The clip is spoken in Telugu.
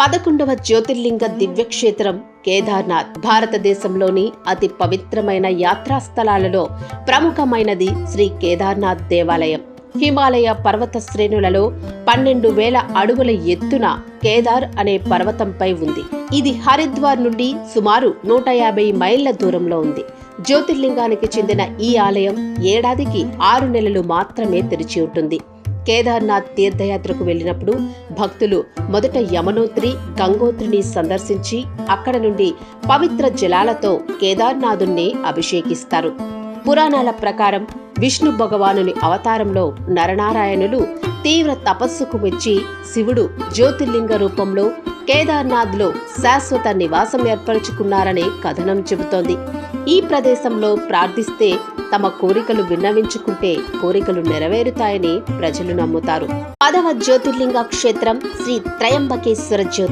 11వ జ్యోతిర్లింగ దివ్యక్షేత్రం కేదార్నాథ్ భారతదేశంలోని అతి పవిత్రమైన యాత్రాస్థలాలలో ప్రముఖమైనది శ్రీ కేదార్నాథ్ దేవాలయం. హిమాలయ పర్వత శ్రేణులలో 12,000 అడుగుల ఎత్తున కేదార్ అనే పర్వతంపై ఉంది. ఇది హరిద్వార్ నుండి సుమారు 150 మైళ్ల దూరంలో ఉంది. జ్యోతిర్లింగానికి చెందిన ఈ ఆలయం ఏడాదికి 6 నెలలు మాత్రమే తెరిచి ఉంటుంది. కేదార్నాథ్ తీర్థయాత్రకు వెళ్లినప్పుడు భక్తులు మొదట యమునోత్రి, గంగోత్రిని సందర్శించి అక్కడ నుండి పవిత్ర జలాలతో కేదార్నాథుణ్ణి అభిషేకిస్తారు. పురాణాల ప్రకారం విష్ణు భగవానుని అవతారంలో నరనారాయణులు తీవ్ర తపస్సుకు మెచ్చి శివుడు జ్యోతిర్లింగ రూపంలో కేదార్నాథ్లో శాశ్వత నివాసం ఏర్పరచుకున్నారనే కథనం చెబుతోంది. ఈ ప్రదేశంలో ప్రార్థిస్తే తమ కోరికలు విన్నవించుకుంటే కోరికలు నెరవేరుతాయని ప్రజలు నమ్ముతారు. 10వ జ్యోతిర్లింగ క్షేత్రం శ్రీ త్రయంబకేశ్వర జ్యోతి.